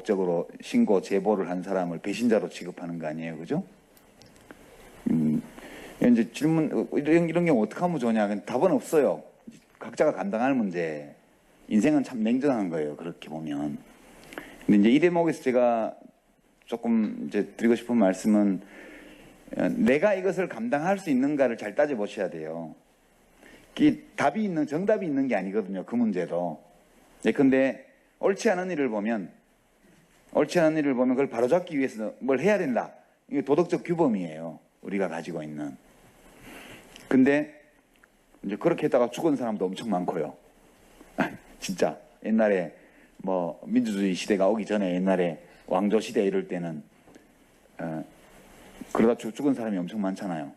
불법적으로 신고 제보를 한 사람을 배신자로 취급하는 거 아니에요, 그죠? 이제 질문 이런 경우 어떻게 하면 좋냐? 답은 없어요. 각자가 감당할 문제. 인생은 참 냉정한 거예요, 그렇게 보면. 근데 이제 이 대목에서 제가 조금 이제 드리고 싶은 말씀은 내가 이것을 감당할 수 있는가를 잘 따져 보셔야 돼요. 정답이 있는 게 아니거든요, 그 문제도. 근데 옳지 않은 일을 보면 그걸 바로잡기 위해서 뭘 해야 된다. 이게 도덕적 규범이에요, 우리가 가지고 있는. 근데 이제 그렇게 했다가 죽은 사람도 엄청 많고요. 진짜 옛날에 뭐 민주주의 시대가 오기 전에 옛날에 왕조 시대 이럴 때는 그러다 죽은 사람이 엄청 많잖아요.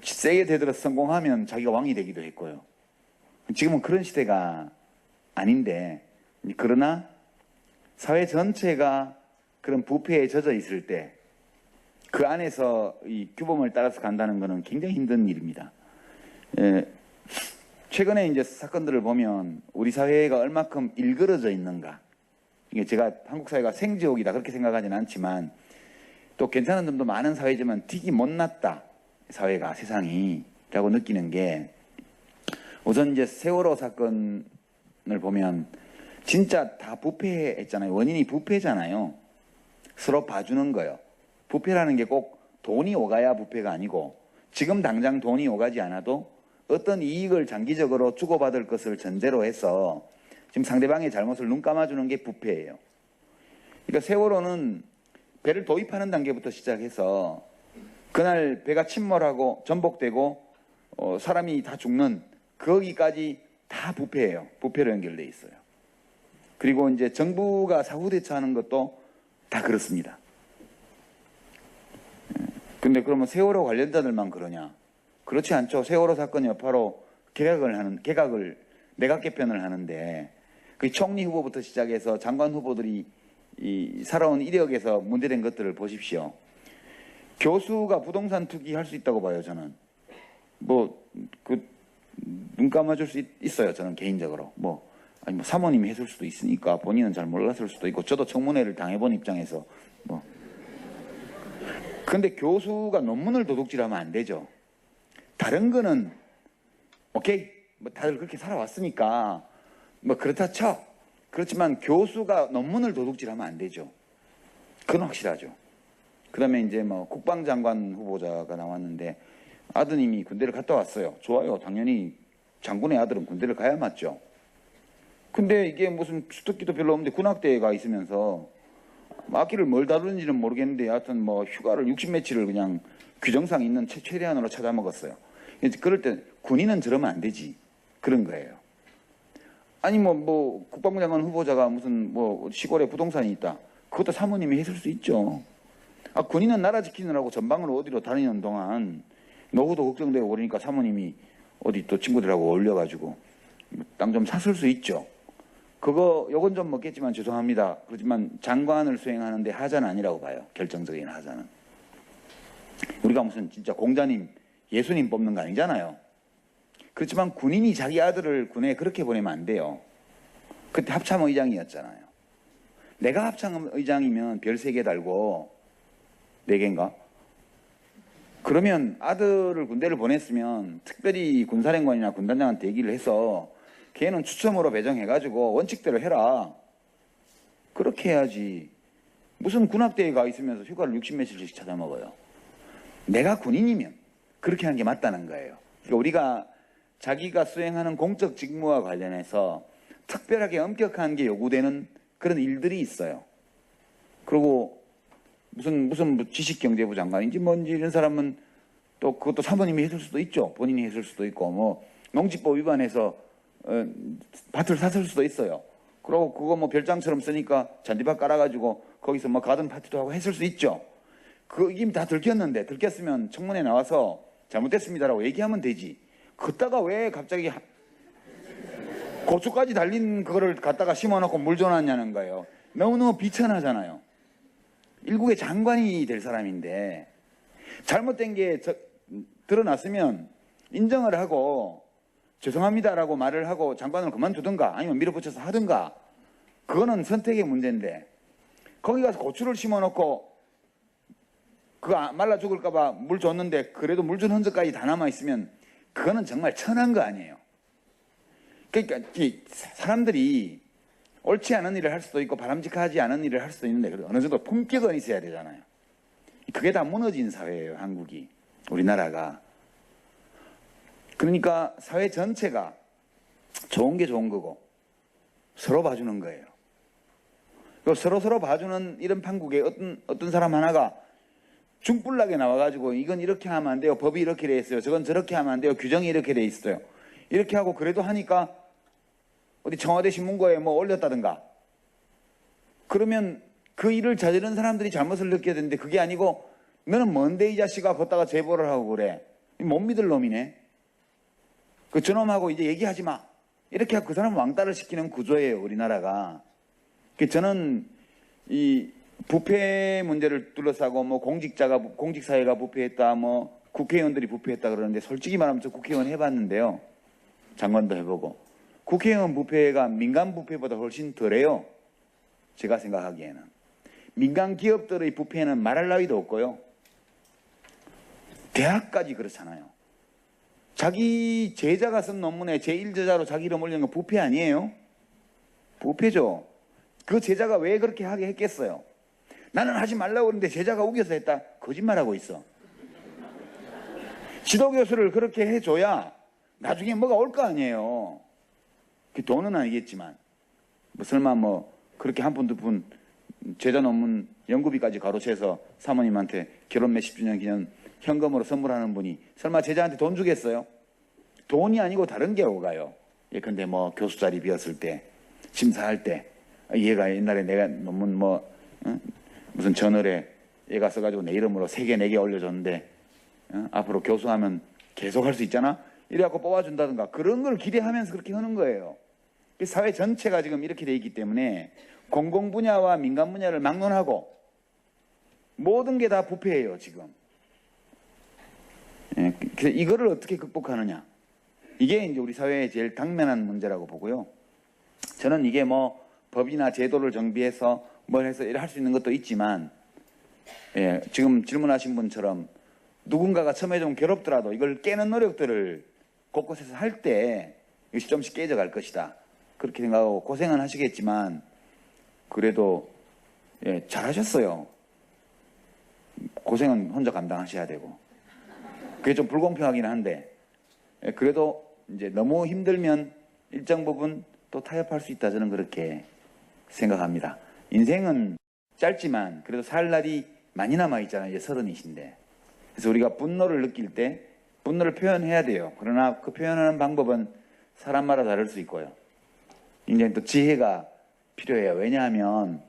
세게 대들어서 성공하면 자기가 왕이 되기도 했고요. 지금은 그런 시대가 아닌데, 그러나 사회 전체가 그런 부패에 젖어 있을 때 그 안에서 이 규범을 따라서 간다는 것은 굉장히 힘든 일입니다. 최근에 이제 사건들을 보면 우리 사회가 얼마큼 일그러져 있는가. 이게 제가 한국 사회가 생지옥이다 그렇게 생각하지는 않지만 또 괜찮은 점도 많은 사회지만 되게 못났다. 사회가, 세상이 라고 느끼는 게, 우선 이제 세월호 사건을 보면 진짜 다 부패했잖아요. 원인이 부패잖아요. 서로 봐주는 거예요. 부패라는 게 꼭 돈이 오가야 부패가 아니고, 지금 당장 돈이 오가지 않아도 어떤 이익을 장기적으로 주고받을 것을 전제로 해서 지금 상대방의 잘못을 눈 감아주는 게 부패예요. 그러니까 세월호는 배를 도입하는 단계부터 시작해서 그날 배가 침몰하고 전복되고 사람이 다 죽는 거기까지 다 부패예요. 부패로 연결돼 있어요. 그리고 이제 정부가 사후 대처하는 것도 다 그렇습니다. 근데 그러면 세월호 관련자들만 그러냐? 그렇지 않죠. 세월호 사건 여파로 내각 개편을 하는데 그 총리 후보부터 시작해서 장관 후보들이 살아온 이력에서 문제된 것들을 보십시오. 교수가 부동산 투기할 수 있다고 봐요, 저는. 눈 감아줄 수 있어요, 저는 개인적으로. 사모님이 했을 수도 있으니까 본인은 잘 몰랐을 수도 있고, 저도 청문회를 당해본 입장에서 근데 교수가 논문을 도둑질하면 안 되죠. 다른 거는 오케이, 다들 그렇게 살아왔으니까 그렇다 쳐. 그렇지만 교수가 논문을 도둑질하면 안 되죠. 그건 확실하죠. 그다음에 이제 국방장관 후보자가 나왔는데 아드님이 군대를 갔다 왔어요. 좋아요. 당연히 장군의 아들은 군대를 가야 맞죠. 근데 이게 무슨 주특기도 별로 없는데 군악대에 있으면서 악기를 뭘 다루는지는 모르겠는데 하여튼 휴가를 60며칠을 그냥 규정상 있는 최대한으로 찾아 먹었어요. 그럴 때 군인은 저러면 안 되지. 그런 거예요. 아니 국방부 장관 후보자가 무슨 시골에 부동산이 있다. 그것도 사모님이 했을 수 있죠. 군인은 나라 지키느라고 전방으로 어디로 다니는 동안 노후도 걱정되고 그러니까 사모님이 어디 또 친구들하고 어울려가지고 땅 좀 샀을 수 있죠. 요건 좀 먹겠지만 죄송합니다. 그렇지만 장관을 수행하는데 하자는 아니라고 봐요. 결정적인 하자는. 우리가 무슨 진짜 공자님, 예수님 뽑는 거 아니잖아요. 그렇지만 군인이 자기 아들을 군에 그렇게 보내면 안 돼요. 그때 합참의장이었잖아요. 내가 합참의장이면 별 3개 달고 4개인가? 그러면 아들을 군대를 보냈으면 특별히 군사령관이나 군단장한테 얘기를 해서 걔는 추첨으로 배정해가지고 원칙대로 해라. 그렇게 해야지. 무슨 군악대에 가 있으면서 휴가를 60며칠씩 찾아 먹어요. 내가 군인이면 그렇게 하는 게 맞다는 거예요. 그러니까 우리가 자기가 수행하는 공적 직무와 관련해서 특별하게 엄격한 게 요구되는 그런 일들이 있어요. 그리고 무슨 지식경제부 장관인지 뭔지 이런 사람은 또 그것도 사모님이 했을 수도 있죠. 본인이 했을 수도 있고 농지법 위반해서 밭을 샀을 수도 있어요. 그리고 그거 별장처럼 쓰니까 잔디밭 깔아가지고 거기서 가든 파티도 하고 했을 수 있죠. 이미 다 들켰으면 청문회 나와서 잘못됐습니다라고 얘기하면 되지. 그따가 왜 갑자기 고추까지 달린 그거를 갖다가 심어놓고 물 줘놨냐는 거예요. 너무너무 비천하잖아요. 일국의 장관이 될 사람인데 잘못된 게 드러났으면 인정을 하고 죄송합니다라고 말을 하고 장관을 그만두든가 아니면 밀어붙여서 하든가, 그거는 선택의 문제인데 거기 가서 고추를 심어놓고 그거 말라 죽을까봐 물 줬는데 그래도 물 준 흔적까지 다 남아있으면 그거는 정말 천한 거 아니에요. 그러니까 이 사람들이 옳지 않은 일을 할 수도 있고 바람직하지 않은 일을 할 수도 있는데 어느 정도 품격은 있어야 되잖아요. 그게 다 무너진 사회예요, 한국이, 우리나라가. 그러니까 사회 전체가 좋은 게 좋은 거고 서로 봐주는 거예요. 서로 봐주는 이런 판국에 어떤 사람 하나가 중불나게 나와가지고 이건 이렇게 하면 안 돼요, 법이 이렇게 돼 있어요, 저건 저렇게 하면 안 돼요, 규정이 이렇게 돼 있어요, 이렇게 하고 그래도 하니까 어디 청와대 신문고에 뭐 올렸다든가 그러면 그 일을 저지른 사람들이 잘못을 느껴야 되는데 그게 아니고 너는 뭔데 이 자식아 걷다가 제보를 하고 그래. 못 믿을 놈이네. 그 저놈하고 이제 얘기하지 마. 이렇게 하고 그 사람 왕따를 시키는 구조예요, 우리나라가. 저는 이 부패 문제를 둘러싸고 뭐 공직사회가 부패했다, 뭐 국회의원들이 부패했다 그러는데 솔직히 말하면 저 국회의원 해봤는데요. 장관도 해보고. 국회의원 부패가 민간 부패보다 훨씬 덜해요. 제가 생각하기에는. 민간 기업들의 부패는 말할 나위도 없고요. 대학까지 그렇잖아요. 자기 제자가 쓴 논문에 제1저자로 자기 이름 올리는 건 부패 아니에요? 부패죠. 그 제자가 왜 그렇게 하게 했겠어요? 나는 하지 말라고 그러는데 제자가 우겨서 했다? 거짓말하고 있어. 지도교수를 그렇게 해줘야 나중에 뭐가 올 거 아니에요. 돈은 아니겠지만 뭐 설마 뭐 그렇게 한 푼 두 푼 제자 논문 연구비까지 가로채서 사모님한테 결혼 몇십 주년 기념 현금으로 선물하는 분이 설마 제자한테 돈 주겠어요? 돈이 아니고 다른 게 오가요. 예컨대 뭐 교수 자리 비었을 때 심사할 때 얘가 옛날에 내가 논문 뭐 무슨 저널에 얘가 써가지고 내 이름으로 3개 4개 올려줬는데 앞으로 교수하면 계속 할 수 있잖아? 이래갖고 뽑아준다든가 그런 걸 기대하면서 그렇게 하는 거예요. 사회 전체가 지금 이렇게 돼 있기 때문에 공공 분야와 민간 분야를 막론하고 모든 게 다 부패예요, 지금. 그래서 이거를 어떻게 극복하느냐. 이게 이제 우리 사회의 제일 당면한 문제라고 보고요. 저는 이게 뭐 법이나 제도를 정비해서 뭘 해서 할 수 있는 것도 있지만, 지금 질문하신 분처럼 누군가가 처음에 좀 괴롭더라도 이걸 깨는 노력들을 곳곳에서 할 때 이것이 좀씩 깨져갈 것이다. 그렇게 생각하고 고생은 하시겠지만 그래도 잘하셨어요. 고생은 혼자 감당하셔야 되고 그게 좀 불공평하긴 한데 그래도 이제 너무 힘들면 일정 부분 또 타협할 수 있다, 저는 그렇게 생각합니다. 인생은 짧지만 그래도 살 날이 많이 남아 있잖아요. 이제 30이신데. 그래서 우리가 분노를 느낄 때 분노를 표현해야 돼요. 그러나 그 표현하는 방법은 사람마다 다를 수 있고요. 굉장히 또 지혜가 필요해요. 왜냐하면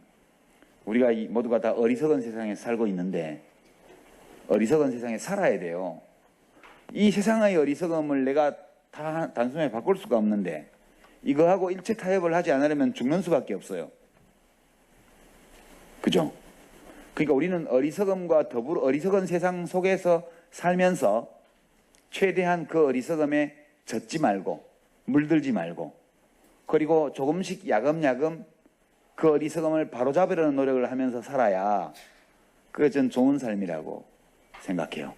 우리가 모두가 다 어리석은 세상에 살고 있는데 어리석은 세상에 살아야 돼요. 이 세상의 어리석음을 내가 다 단숨에 바꿀 수가 없는데 이거하고 일체 타협을 하지 않으려면 죽는 수밖에 없어요. 그죠? 그러니까 우리는 어리석음과 더불어 어리석은 세상 속에서 살면서 최대한 그 어리석음에 젖지 말고 물들지 말고 그리고 조금씩 야금야금 그 어리석음을 바로잡으려는 노력을 하면서 살아야 그게 전 좋은 삶이라고 생각해요.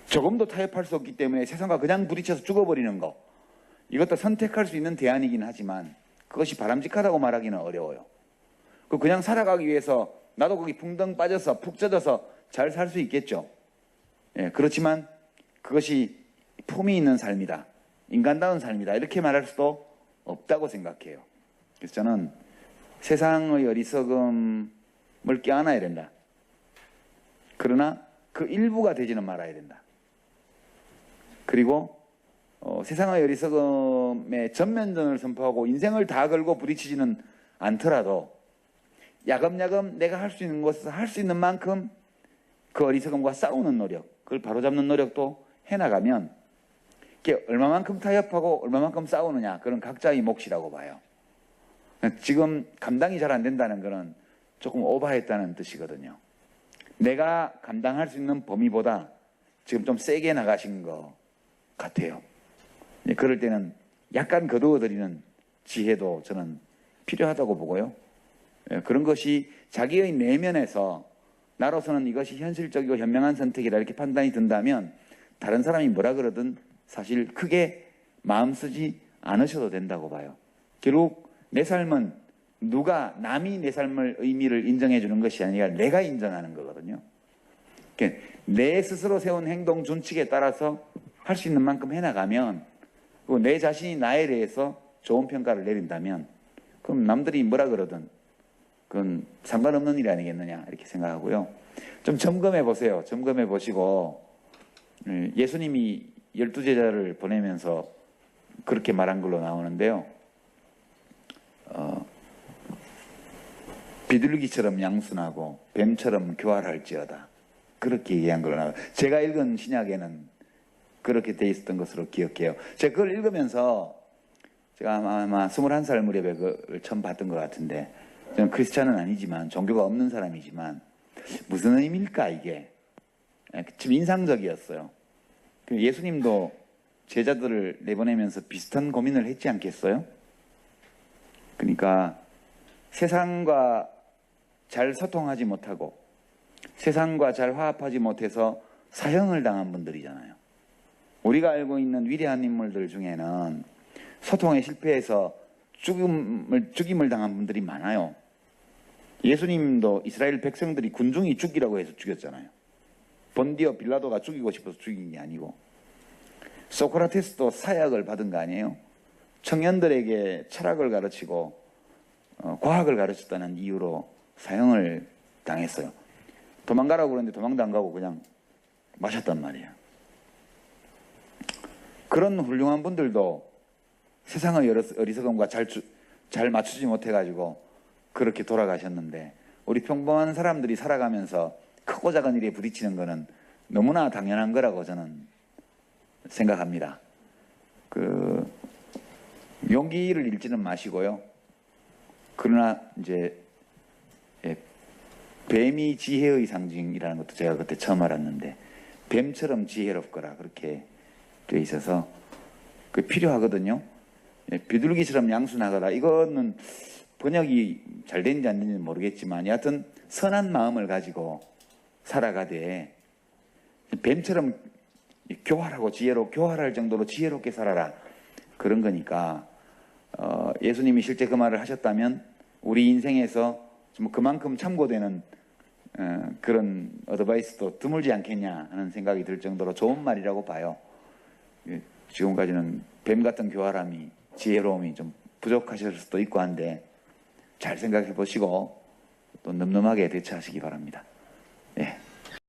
조금도 타협할 수 없기 때문에 세상과 그냥 부딪혀서 죽어버리는 거, 이것도 선택할 수 있는 대안이긴 하지만 그것이 바람직하다고 말하기는 어려워요. 그냥 살아가기 위해서 나도 거기 붕덩 빠져서 푹 젖어서 잘 살 수 있겠죠. 그렇지만 그것이 품이 있는 삶이다, 인간다운 삶이다, 이렇게 말할 수도 없다고 생각해요. 그래서 저는 세상의 어리석음을 껴안아야 된다. 그러나 그 일부가 되지는 말아야 된다. 그리고 세상의 어리석음에 전면전을 선포하고 인생을 다 걸고 부딪히지는 않더라도 야금야금 내가 할 수 있는 것을 할 수 있는 만큼 그 어리석음과 싸우는 노력, 그걸 바로잡는 노력도 해나가면 이게 얼마만큼 타협하고 얼마만큼 싸우느냐, 그런 각자의 몫이라고 봐요. 지금 감당이 잘 안 된다는 거는 조금 오버했다는 뜻이거든요. 내가 감당할 수 있는 범위보다 지금 좀 세게 나가신 것 같아요. 그럴 때는 약간 거두어드리는 지혜도 저는 필요하다고 보고요. 그런 것이 자기의 내면에서 나로서는 이것이 현실적이고 현명한 선택이다 이렇게 판단이 든다면 다른 사람이 뭐라 그러든 사실 크게 마음 쓰지 않으셔도 된다고 봐요. 결국 내 삶은 누가 남이 내 삶의 의미를 인정해 주는 것이 아니라 내가 인정하는 거거든요. 그러니까 내 스스로 세운 행동 준칙에 따라서 할 수 있는 만큼 해나가면 그리고 내 자신이 나에 대해서 좋은 평가를 내린다면 그럼 남들이 뭐라 그러든 그건 상관없는 일이 아니겠느냐 이렇게 생각하고요. 좀 점검해 보세요. 점검해 보시고 예수님이 12제자를 보내면서 그렇게 말한 걸로 나오는데요. 비둘기처럼 양순하고 뱀처럼 교활할지어다. 그렇게 얘기한 걸로 나와요. 제가 읽은 신약에는 그렇게 돼 있었던 것으로 기억해요. 제가 그걸 읽으면서 제가 아마 21살 무렵에 그걸 처음 봤던 것 같은데 저는 크리스찬은 아니지만 종교가 없는 사람이지만 무슨 의미일까 이게 좀 인상적이었어요. 예수님도 제자들을 내보내면서 비슷한 고민을 했지 않겠어요? 그러니까 세상과 잘 소통하지 못하고 세상과 잘 화합하지 못해서 사형을 당한 분들이잖아요. 우리가 알고 있는 위대한 인물들 중에는 소통에 실패해서 죽임을 당한 분들이 많아요. 예수님도 이스라엘 백성들이 군중이 죽이라고 해서 죽였잖아요. 본디오 빌라도가 죽이고 싶어서 죽인 게 아니고. 소크라테스도 사약을 받은 거 아니에요? 청년들에게 철학을 가르치고 과학을 가르쳤다는 이유로 사형을 당했어요. 도망가라고 그러는데 도망도 안 가고 그냥 마셨단 말이에요. 그런 훌륭한 분들도 세상의 어리석음과 잘 맞추지 못해가지고 그렇게 돌아가셨는데 우리 평범한 사람들이 살아가면서 크고 작은 일에 부딪히는 거는 너무나 당연한 거라고 저는 생각합니다. 용기를 잃지는 마시고요. 그러나 이제 뱀이 지혜의 상징이라는 것도 제가 그때 처음 알았는데 뱀처럼 지혜롭거라 그렇게 돼 있어서 필요하거든요. 비둘기처럼 양순하거라 이거는 번역이 잘 되는지 안 되는지 모르겠지만 여하튼 선한 마음을 가지고 살아가되 뱀처럼 교활하고 교활할 정도로 지혜롭게 살아라 그런 거니까 예수님이 실제 그 말을 하셨다면 우리 인생에서 좀 그만큼 참고되는 그런 어드바이스도 드물지 않겠냐 하는 생각이 들 정도로 좋은 말이라고 봐요. 지금까지는 뱀 같은 교활함이 지혜로움이 좀 부족하실 수도 있고 한데 잘 생각해 보시고 또 늠름하게 대처하시기 바랍니다.